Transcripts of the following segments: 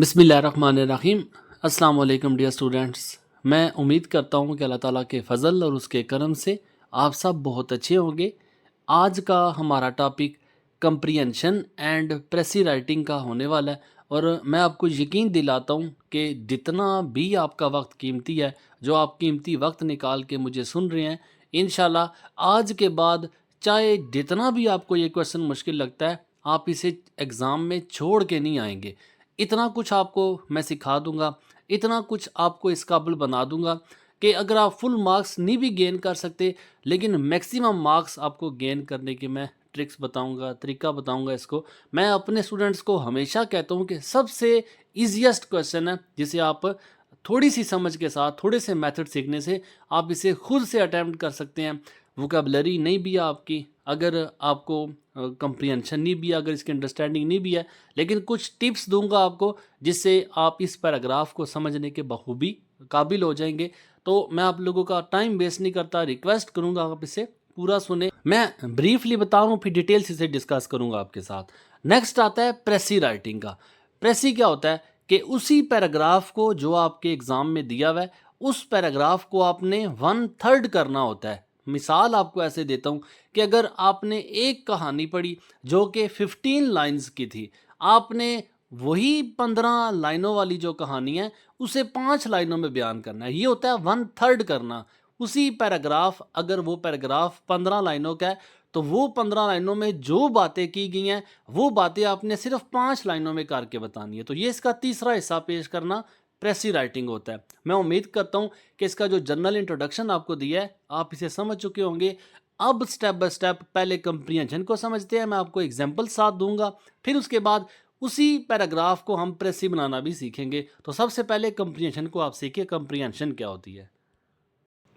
बिस्मिल्लाहिर्रहमानिर्रहीम। अस्सलाम वालेकुम डियर स्टूडेंट्स। मैं उम्मीद करता हूँ कि अल्लाह ताला के फ़ज़ल और उसके करम से आप सब बहुत अच्छे होंगे। आज का हमारा टॉपिक कंप्रीहेंशन एंड प्रेसी राइटिंग का होने वाला है और मैं आपको यकीन दिलाता हूँ कि जितना भी आपका वक्त कीमती है, जो आप कीमती वक्त निकाल के मुझे सुन रहे हैं, इंशाल्लाह आज के बाद चाहे जितना भी आपको ये क्वेश्चन मुश्किल लगता है, आप इसे एग्ज़ाम में छोड़ के नहीं आएंगे। इतना कुछ आपको मैं सिखा दूंगा, इतना कुछ आपको इस काबिल बना दूंगा कि अगर आप फुल मार्क्स नहीं भी गेन कर सकते, लेकिन मैक्सिमम मार्क्स आपको गेन करने की मैं ट्रिक्स बताऊंगा, तरीका बताऊंगा इसको। मैं अपने स्टूडेंट्स को हमेशा कहता हूं कि सबसे ईजीएस्ट क्वेश्चन है जिसे आप थोड़ी सी समझ के साथ, थोड़े से मेथड सीखने से आप इसे खुद से अटैम्प्ट कर सकते हैं। वोकेबलरी नहीं भी है आपकी, अगर आपको कंप्रीहेंशन नहीं भी है, अगर इसकी अंडरस्टैंडिंग नहीं भी है, लेकिन कुछ टिप्स दूंगा आपको जिससे आप इस पैराग्राफ को समझने के बखूबी काबिल हो जाएंगे। तो मैं आप लोगों का टाइम वेस्ट नहीं करता, रिक्वेस्ट करूंगा आप इसे पूरा सुने। मैं ब्रीफली बता रहा हूँ, फिर डिटेल्स इसे डिस्कस करूंगा आपके साथ। नेक्स्ट आता है प्रेसी राइटिंग का। प्रेसी क्या होता है कि उसी पैराग्राफ को जो आपके एग्जाम में दिया हुआ है, उस पैराग्राफ को आपने 1/3 करना होता है। मिसाल आपको ऐसे देता हूँ कि अगर आपने एक कहानी पढ़ी जो कि 15 लाइंस की थी, आपने वही 15 लाइनों वाली जो कहानी है उसे 5 लाइनों में बयान करना है। ये होता है 1/3 करना। उसी पैराग्राफ, अगर वो पैराग्राफ 15 लाइनों का है, तो वो 15 लाइनों में जो बातें की गई हैं वो बातें आपने सिर्फ 5 लाइनों में करके बतानी है। तो ये इसका तीसरा हिस्सा पेश करना प्रेसी राइटिंग होता है। मैं उम्मीद करता हूँ कि इसका जो जनरल इंट्रोडक्शन आपको दिया है आप इसे समझ चुके होंगे। अब स्टेप बाय स्टेप पहले कंप्रीहेंशन को समझते हैं। मैं आपको एग्जाम्पल साथ दूंगा, फिर उसके बाद उसी पैराग्राफ को हम प्रेसी बनाना भी सीखेंगे। तो सबसे पहले कंप्रीहेंशन को आप सीखिए, कंप्रीहेंशन क्या होती है।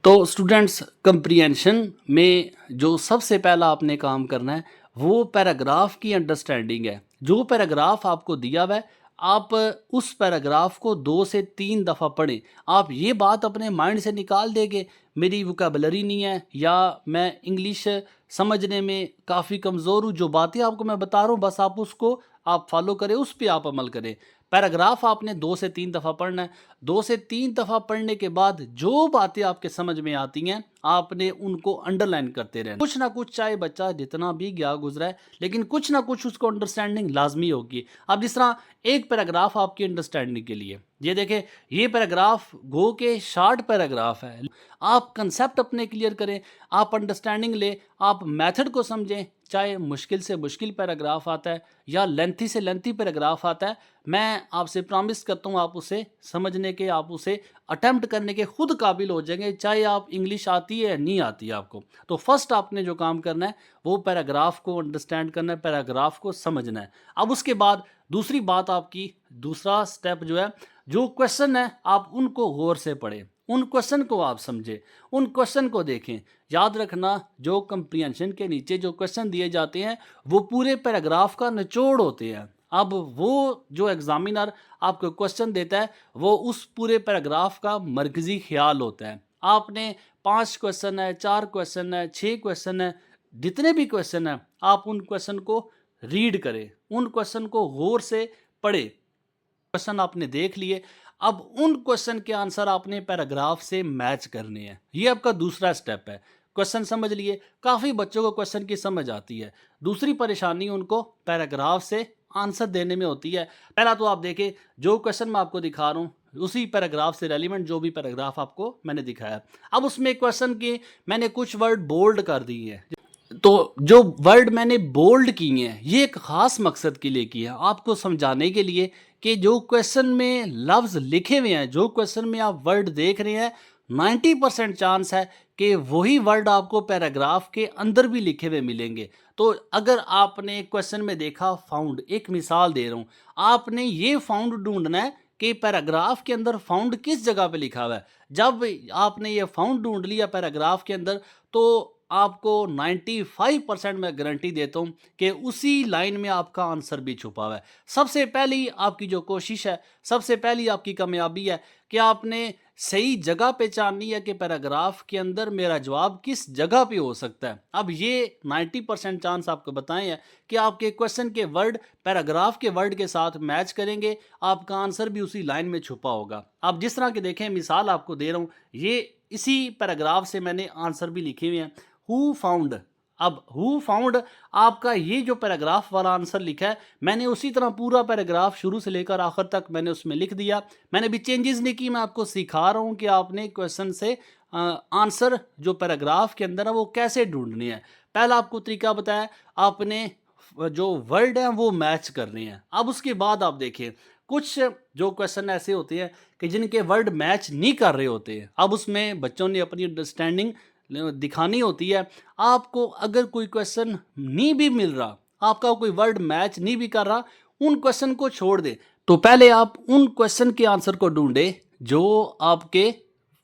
तो स्टूडेंट्स, कंप्रीहेंशन में जो सबसे पहला आपने काम करना है वो पैराग्राफ की अंडरस्टैंडिंग है। जो पैराग्राफ आपको दिया हुआ है, आप उस पैराग्राफ को 2 से 3 दफ़ा पढ़ें। आप ये बात अपने माइंड से निकाल देंगे मेरी वोकेबलरी नहीं है या मैं इंग्लिश समझने में काफ़ी कमज़ोर हूँ, जो बातें आपको मैं बता रहा हूँ बस आप उसको आप फॉलो करें, उस पर आप अमल करें। पैराग्राफ आपने 2 से 3 दफ़ा पढ़ना है। 2 से 3 दफ़ा पढ़ने के बाद जो बातें आपके समझ में आती हैं आपने उनको अंडरलाइन करते रहना। कुछ ना कुछ, चाहे बच्चा जितना भी गया गुजरा है, लेकिन कुछ ना कुछ उसको अंडरस्टैंडिंग लाजमी होगी। अब जिस तरह एक पैराग्राफ आपकी अंडरस्टैंडिंग के लिए, ये देखें, ये पैराग्राफ गो के शॉर्ट पैराग्राफ है। आप कंसेप्ट अपने क्लियर करें, आप अंडरस्टैंडिंग ले, आप मेथड को समझें। चाहे मुश्किल से मुश्किल पैराग्राफ आता है या लेंथी से लेंथी पैराग्राफ आता है, मैं आपसे प्रॉमिस करता हूँ आप उसे समझने के, आप उसे अटेम्प्ट करने के खुद काबिल हो जाएंगे, चाहे आप इंग्लिश आती है या नहीं आती है आपको। तो फर्स्ट आपने जो काम करना है वो पैराग्राफ को अंडरस्टैंड करना है, पैराग्राफ को समझना है। अब उसके बाद दूसरी बात आपकी, दूसरा स्टेप जो है, जो क्वेश्चन है आप उनको गौर से पढ़ें, उन क्वेश्चन को आप समझें, उन क्वेश्चन को देखें। याद रखना, जो कंप्रीहेंशन के नीचे जो क्वेश्चन दिए जाते हैं वो पूरे पैराग्राफ का निचोड़ होते हैं। अब वो जो एग्जामिनर आपको क्वेश्चन देता है वो उस पूरे पैराग्राफ का मरकजी ख्याल होता है। आपने 5 क्वेश्चन है, 4 क्वेश्चन है, 6 क्वेश्चन है, जितने भी क्वेश्चन है आप उन क्वेश्चन को रीड करें, उन क्वेश्चन को गौर से पढ़े। क्वेश्चन आपने देख लिए, अब उन क्वेश्चन के आंसर आपने पैराग्राफ से मैच करने हैं। ये आपका दूसरा स्टेप है। क्वेश्चन समझ लिए, काफ़ी बच्चों को क्वेश्चन की समझ आती है, दूसरी परेशानी उनको पैराग्राफ से आंसर देने में होती है। पहला तो आप देखें, जो क्वेश्चन मैं आपको दिखा रहा हूँ उसी पैराग्राफ से रेलिवेंट जो भी पैराग्राफ आपको मैंने दिखाया, अब उसमें क्वेश्चन के मैंने कुछ वर्ड बोल्ड कर दिए हैं। तो जो वर्ड मैंने बोल्ड किए हैं ये एक ख़ास मकसद के लिए किया है, आपको समझाने के लिए कि जो क्वेश्चन में लफ्ज़ लिखे हुए हैं, जो क्वेश्चन में आप वर्ड देख रहे हैं, 90% चांस है कि वही वर्ड आपको पैराग्राफ के अंदर भी लिखे हुए मिलेंगे। तो अगर आपने क्वेश्चन में देखा फाउंड, एक मिसाल दे रहा हूँ, आपने ये फाउंड ढूंढना है कि पैराग्राफ के अंदर फाउंड किस जगह पे लिखा हुआ है। जब आपने ये फाउंड ढूंढ लिया पैराग्राफ के अंदर, तो आपको 95% मैं गारंटी देता हूँ कि उसी लाइन में आपका आंसर भी छुपा हुआ है। सबसे पहली आपकी जो कोशिश है, सबसे पहली आपकी कामयाबी है कि आपने सही जगह पहचाननी है कि पैराग्राफ के अंदर मेरा जवाब किस जगह पे हो सकता है। अब ये 90% चांस आपको बताए हैं कि आपके क्वेश्चन के वर्ड पैराग्राफ के वर्ड के साथ मैच करेंगे, आपका आंसर भी उसी लाइन में छुपा होगा। आप जिस तरह के देखें, मिसाल आपको दे रहा हूँ, ये इसी पैराग्राफ से मैंने आंसर भी लिखे हुए हैं। हु फाउंड, अब हु फाउंड आपका ये जो पैराग्राफ वाला आंसर लिखा है, मैंने उसी तरह पूरा पैराग्राफ शुरू से लेकर आखिर तक मैंने उसमें लिख दिया। मैंने भी चेंजेस नहीं की, मैं आपको सिखा रहा हूँ कि आपने क्वेश्चन से आंसर जो पैराग्राफ के अंदर है वो कैसे ढूंढनी है। पहला आपको तरीका बताया, आपने जो वर्ड है वो मैच करने हैं। अब उसके बाद आप देखें, कुछ जो क्वेश्चन ऐसे होते हैं कि जिनके वर्ड मैच नहीं कर रहे होते हैं। अब उसमें बच्चों ने अपनी अंडरस्टैंडिंग दिखानी होती है। आपको अगर कोई क्वेश्चन नहीं भी मिल रहा, आपका कोई वर्ड मैच नहीं भी कर रहा, उन क्वेश्चन को छोड़ दे। तो पहले आप उन क्वेश्चन के आंसर को ढूंढे जो आपके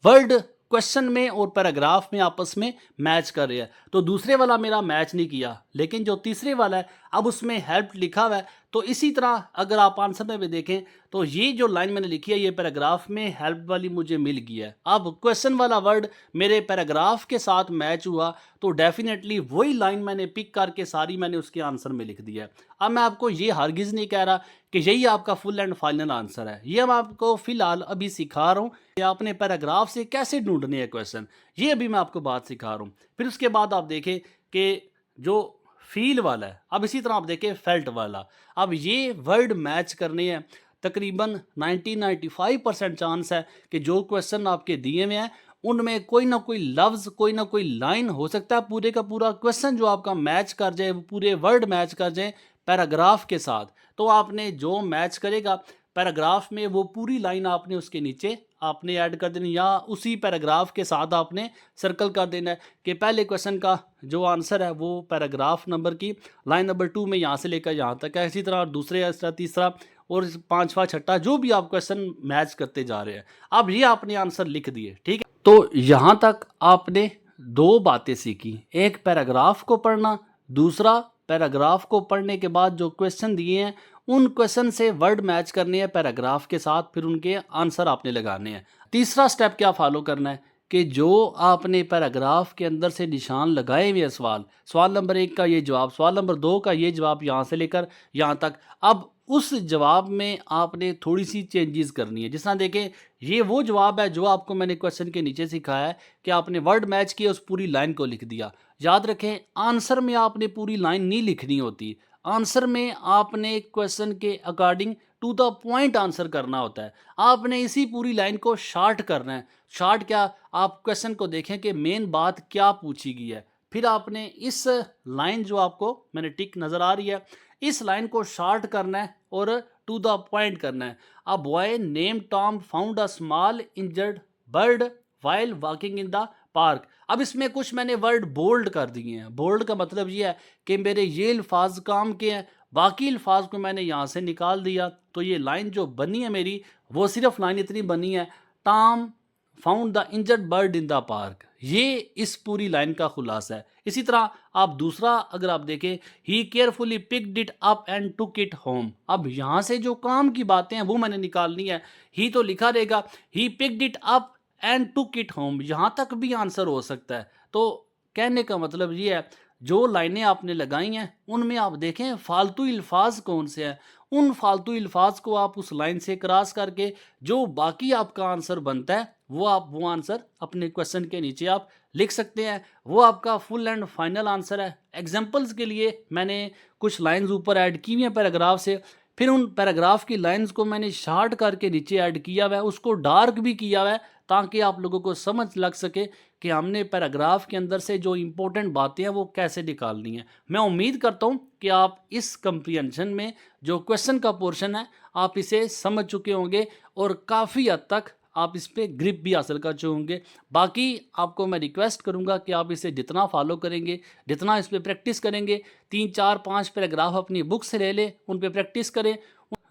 वर्ड क्वेश्चन में और पैराग्राफ में आपस में मैच कर रहे हैं। तो दूसरे वाला मेरा मैच नहीं किया, लेकिन जो तीसरे वाला है अब उसमें हेल्प लिखा हुआ है। तो इसी तरह अगर आप आंसर में भी देखें तो ये जो लाइन मैंने लिखी है ये पैराग्राफ में हेल्प वाली मुझे मिल गई है। अब क्वेश्चन वाला वर्ड मेरे पैराग्राफ के साथ मैच हुआ तो डेफिनेटली वही लाइन मैंने पिक करके सारी मैंने उसके आंसर में लिख दिया है। अब मैं आपको ये हरगिज़ नहीं कह रहा कि यही आपका फुल एंड फाइनल आंसर है। ये मैं आपको फिलहाल अभी सिखा रहा हूँ कि आपने पैराग्राफ से कैसे ढूंढने हैं क्वेश्चन, ये अभी मैं आपको बात सिखा रहा हूँ। फिर उसके बाद आप देखें कि जो फील वाला है, अब इसी तरह आप देखें फेल्ट वाला, अब ये वर्ड मैच करने हैं। तकरीबन 90-95% चांस है कि जो क्वेश्चन आपके दिए हुए हैं उनमें कोई ना कोई लफ्ज़, कोई ना कोई लाइन हो सकता है पूरे का पूरा क्वेश्चन जो आपका मैच कर जाए, वो पूरे वर्ड मैच कर जाए पैराग्राफ के साथ। तो आपने जो मैच करेगा पैराग्राफ में वो पूरी लाइन आपने उसके नीचे आपने ऐड कर देनी, या उसी पैराग्राफ के साथ आपने सर्कल कर देना है कि पहले क्वेश्चन का जो आंसर है वो पैराग्राफ नंबर की लाइन नंबर 2 में यहाँ से लेकर यहाँ तक है। इसी तरह दूसरे, इस तरह तीसरा और पांचवा, छठा, जो भी आप क्वेश्चन मैच करते जा रहे हैं। अब ये आपने आंसर लिख दिए, ठीक है। तो यहाँ तक आपने दो बातें सीखी, एक पैराग्राफ को पढ़ना, दूसरा पैराग्राफ को पढ़ने के बाद जो क्वेश्चन दिए हैं उन क्वेश्चन से वर्ड मैच करने हैं पैराग्राफ के साथ, फिर उनके आंसर आपने लगाने हैं। तीसरा स्टेप क्या फॉलो करना है कि जो आपने पैराग्राफ के अंदर से निशान लगाए हुए सवाल नंबर 1 का ये जवाब, सवाल नंबर 2 का ये जवाब, यहाँ से लेकर यहाँ तक, अब उस जवाब में आपने थोड़ी सी चेंजेस करनी है। जिस तरह देखें, ये वो जवाब है जो आपको मैंने क्वेश्चन के नीचे सिखाया है कि आपने वर्ड मैच किया, उस पूरी लाइन को लिख दिया। याद रखें, आंसर में आपने पूरी लाइन नहीं लिखनी होती। आंसर में आपने क्वेश्चन के according to the point answer करना होता है। आपने इसी पूरी लाइन को शॉर्ट करना है। शॉर्ट क्या, आप क्वेश्चन को देखें कि मेन बात क्या पूछी गई है, फिर आपने इस लाइन जो आपको मैंने टिक नज़र आ रही है, इस लाइन को शॉर्ट करना है और टू द पॉइंट करना है। A boy name Tom found a small injured bird while walking in the park. अब इसमें कुछ मैंने वर्ड बोल्ड कर दिए हैं। बोल्ड का मतलब ये है कि मेरे ये अल्फाज काम के हैं, बाकी अल्फाज को मैंने यहाँ से निकाल दिया। तो ये लाइन जो बनी है मेरी, वो सिर्फ लाइन इतनी बनी है, Tom found the injured bird in the park. ये इस पूरी लाइन का खुलासा है। इसी तरह आप दूसरा अगर आप देखें, he carefully picked it up and took it home. अब यहाँ से जो काम की बातें हैं वो मैंने निकालनी है। ही तो लिखा रहेगा, he picked it up and took it home, यहाँ तक भी आंसर हो सकता है। तो कहने का मतलब ये है, जो लाइनें आपने लगाई हैं उनमें आप देखें फालतू अल्फाज कौन से हैं, उन फालतू अल्फाज को आप उस लाइन से क्रॉस करके जो बाकी आपका आंसर बनता है वो आंसर अपने क्वेश्चन के नीचे आप लिख सकते हैं। वो आपका फुल एंड फाइनल आंसर है। एग्जांपल्स के लिए मैंने कुछ लाइंस ऊपर ऐड की हुई हैं पैराग्राफ से, फिर उन पैराग्राफ की लाइंस को मैंने शार्ट करके नीचे ऐड किया हुआ है, उसको डार्क भी किया हुआ है ताकि आप लोगों को समझ लग सके कि हमने पैराग्राफ के अंदर से जो इम्पोर्टेंट बातें हैं वो कैसे निकालनी है। मैं उम्मीद करता हूँ कि आप इस कंप्रीहेंशन में जो क्वेश्चन का पोर्शन है आप इसे समझ चुके होंगे और काफ़ी हद तक आप इस पर ग्रिप भी हासिल कर चुके होंगे। बाकी आपको मैं रिक्वेस्ट करूंगा कि आप इसे जितना फॉलो करेंगे, जितना इस पर प्रैक्टिस करेंगे, 3-4-5 पैराग्राफ अपनी बुक से ले लें, उन पर प्रैक्टिस करें,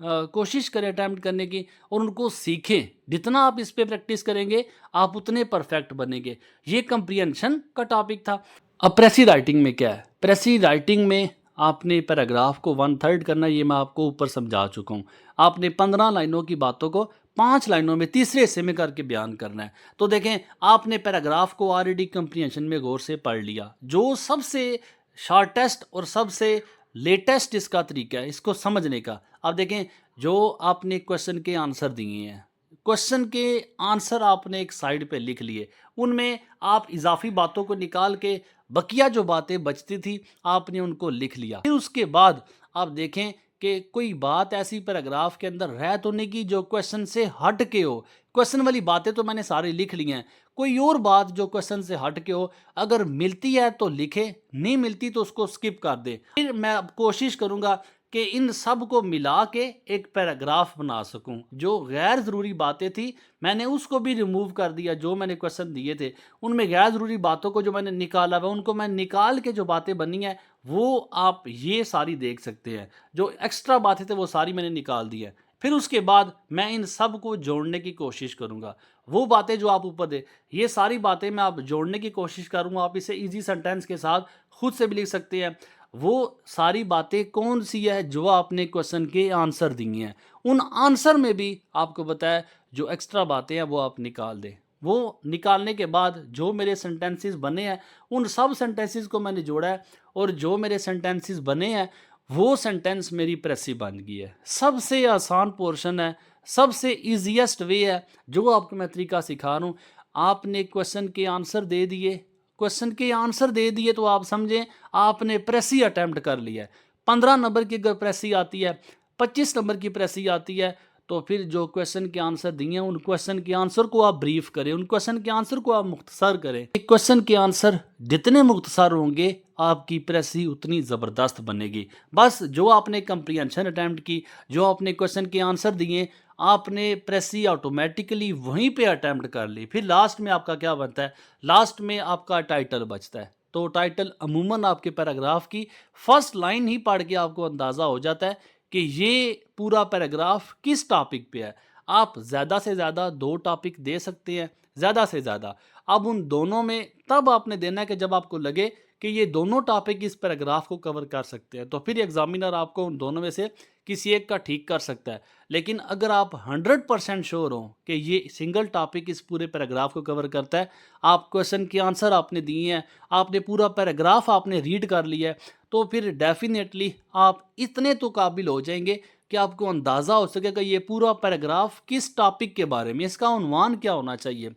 कोशिश करें अटैम्प्ट करने की और उनको सीखें। जितना आप इस पर प्रैक्टिस करेंगे आप उतने परफेक्ट बनेंगे। ये कंप्रीहेंशन का टॉपिक था। अब प्रेसी राइटिंग में क्या है? प्रेसी राइटिंग में आपने पैराग्राफ को 1/3 करना, ये मैं आपको ऊपर समझा चुका हूँ। आपने 15 लाइनों की बातों को 5 लाइनों में तीसरे हिस्से में करके बयान करना है। तो देखें, आपने पैराग्राफ को ऑलरेडी कंप्रीहेंशन में गौर से पढ़ लिया। जो सबसे शॉर्टेस्ट और सबसे लेटेस्ट इसका तरीका है इसको समझने का। अब देखें, जो आपने क्वेश्चन के आंसर दिए हैं, क्वेश्चन के आंसर आपने एक साइड पे लिख लिए, उनमें आप इजाफी बातों को निकाल के बकिया जो बातें बचती थी आपने उनको लिख लिया। फिर उसके बाद आप देखें कि कोई बात ऐसी पैराग्राफ के अंदर रह तो नहीं की जो क्वेश्चन से हट के हो। क्वेश्चन वाली बातें तो मैंने सारी लिख ली हैं, कोई और बात जो क्वेश्चन से हट के हो अगर मिलती है तो लिखे, नहीं मिलती तो उसको स्किप कर दे। फिर मैं अब कोशिश करूंगा कि इन सब को मिला के एक पैराग्राफ बना सकूं। जो गैर ज़रूरी बातें थी मैंने उसको भी रिमूव कर दिया। जो मैंने क्वेश्चन दिए थे उनमें गैर ज़रूरी बातों को जो मैंने निकाला हुआ उनको मैं निकाल के जो बातें बनी हैं वो आप ये सारी देख सकते हैं। जो एक्स्ट्रा बातें थे वो सारी मैंने निकाल दी है। फिर उसके बाद मैं इन सब को जोड़ने की कोशिश करूंगा। वो बातें जो आप ऊपर दे, ये सारी बातें मैं आप जोड़ने की कोशिश करूंगा। आप इसे इजी सेंटेंस के साथ खुद से भी लिख सकते हैं। वो सारी बातें कौन सी है जो आपने क्वेश्चन के आंसर दिए हैं, उन आंसर में भी आपको बताया जो एक्स्ट्रा बातें हैं वो आप निकाल दें। वो निकालने के बाद जो मेरे सेंटेंसेस बने हैं उन सब सेंटेंसेस को मैंने जोड़ा है और जो मेरे सेंटेंसेस बने हैं वो सेंटेंस मेरी प्रेसी बन गई है। सबसे आसान पोर्शन है, सबसे ईजीएस्ट वे है जो आपको मैं तरीका सिखा रहा हूँ। आपने क्वेश्चन के आंसर दे दिए, क्वेश्चन के आंसर दे दिए तो आप समझें आपने प्रेसी अटैम्प्ट कर लिया है। 15 नंबर की अगर प्रेसी आती है, 25 नंबर की प्रेसी आती है, तो फिर जो क्वेश्चन के आंसर दिए हैं उन क्वेश्चन के आंसर को आप ब्रीफ करें, उन क्वेश्चन के आंसर को आप मुख्तसर करें। क्वेश्चन के आंसर जितने मुख्तसर होंगे आपकी प्रेसी उतनी ज़बरदस्त बनेगी। बस जो आपने कंप्रीहेंशन अटैम्प्ट की, जो आपने क्वेश्चन के आंसर दिए, आपने प्रेसी ऑटोमेटिकली वहीं पे अटैम्प्ट कर ली। फिर लास्ट में आपका क्या बनता है, लास्ट में आपका टाइटल बचता है। तो टाइटल अमूमन आपके पैराग्राफ की फर्स्ट लाइन ही पढ़ के आपको अंदाज़ा हो जाता है कि ये पूरा पैराग्राफ किस टॉपिक पे है। आप ज़्यादा से ज़्यादा 2 टॉपिक दे सकते हैं, ज़्यादा से ज़्यादा। अब उन दोनों में तब आपने देना है कि जब आपको लगे कि ये दोनों टॉपिक इस पैराग्राफ को कवर कर सकते हैं, तो फिर एग्जामिनर आपको उन दोनों में से किसी एक का ठीक कर सकता है। लेकिन अगर आप 100% श्योर हो कि ये सिंगल टॉपिक इस पूरे पैराग्राफ को कवर करता है, आप क्वेश्चन के आंसर आपने दिए हैं, आपने पूरा पैराग्राफ आपने रीड कर लिया है, तो फिर डेफिनेटली आप इतने तो काबिल हो जाएंगे कि आपको अंदाज़ा हो सकेगा ये पूरा पैराग्राफ किस टॉपिक के बारे में, इसका उन्वान क्या होना चाहिए।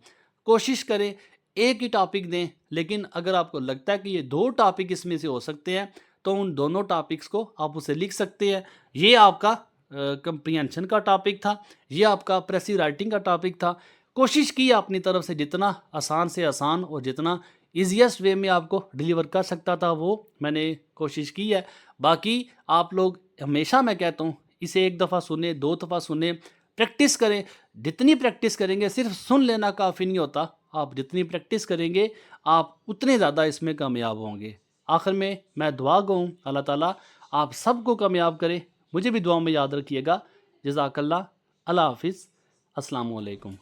कोशिश करें एक ही टॉपिक दें, लेकिन अगर आपको लगता है कि ये 2 टॉपिक इसमें से हो सकते हैं तो उन दोनों टॉपिक्स को आप उसे लिख सकते हैं। ये आपका कंप्रीहेंशन का टॉपिक था, ये आपका प्रेसी राइटिंग का टॉपिक था। कोशिश की अपनी तरफ से जितना आसान से आसान और जितना ईजीएस्ट वे में आपको डिलीवर कर सकता था वो मैंने कोशिश की है। बाकी आप लोग हमेशा मैं कहता हूँ इसे 1 दफ़ा सुने, 2 दफ़ा सुने, प्रैक्टिस करें। जितनी प्रैक्टिस करेंगे, सिर्फ सुन लेना काफ़ी नहीं होता, आप जितनी प्रैक्टिस करेंगे आप उतने ज़्यादा इसमें कामयाब होंगे। आखिर में मैं दुआ गूँ अल्लाह ताला आप सबको कामयाब करे। मुझे भी दुआ में याद रखिएगा। जज़ाकल्लाह। अल्लाह हाफ़िज़। अस्सलामु अलैकुम।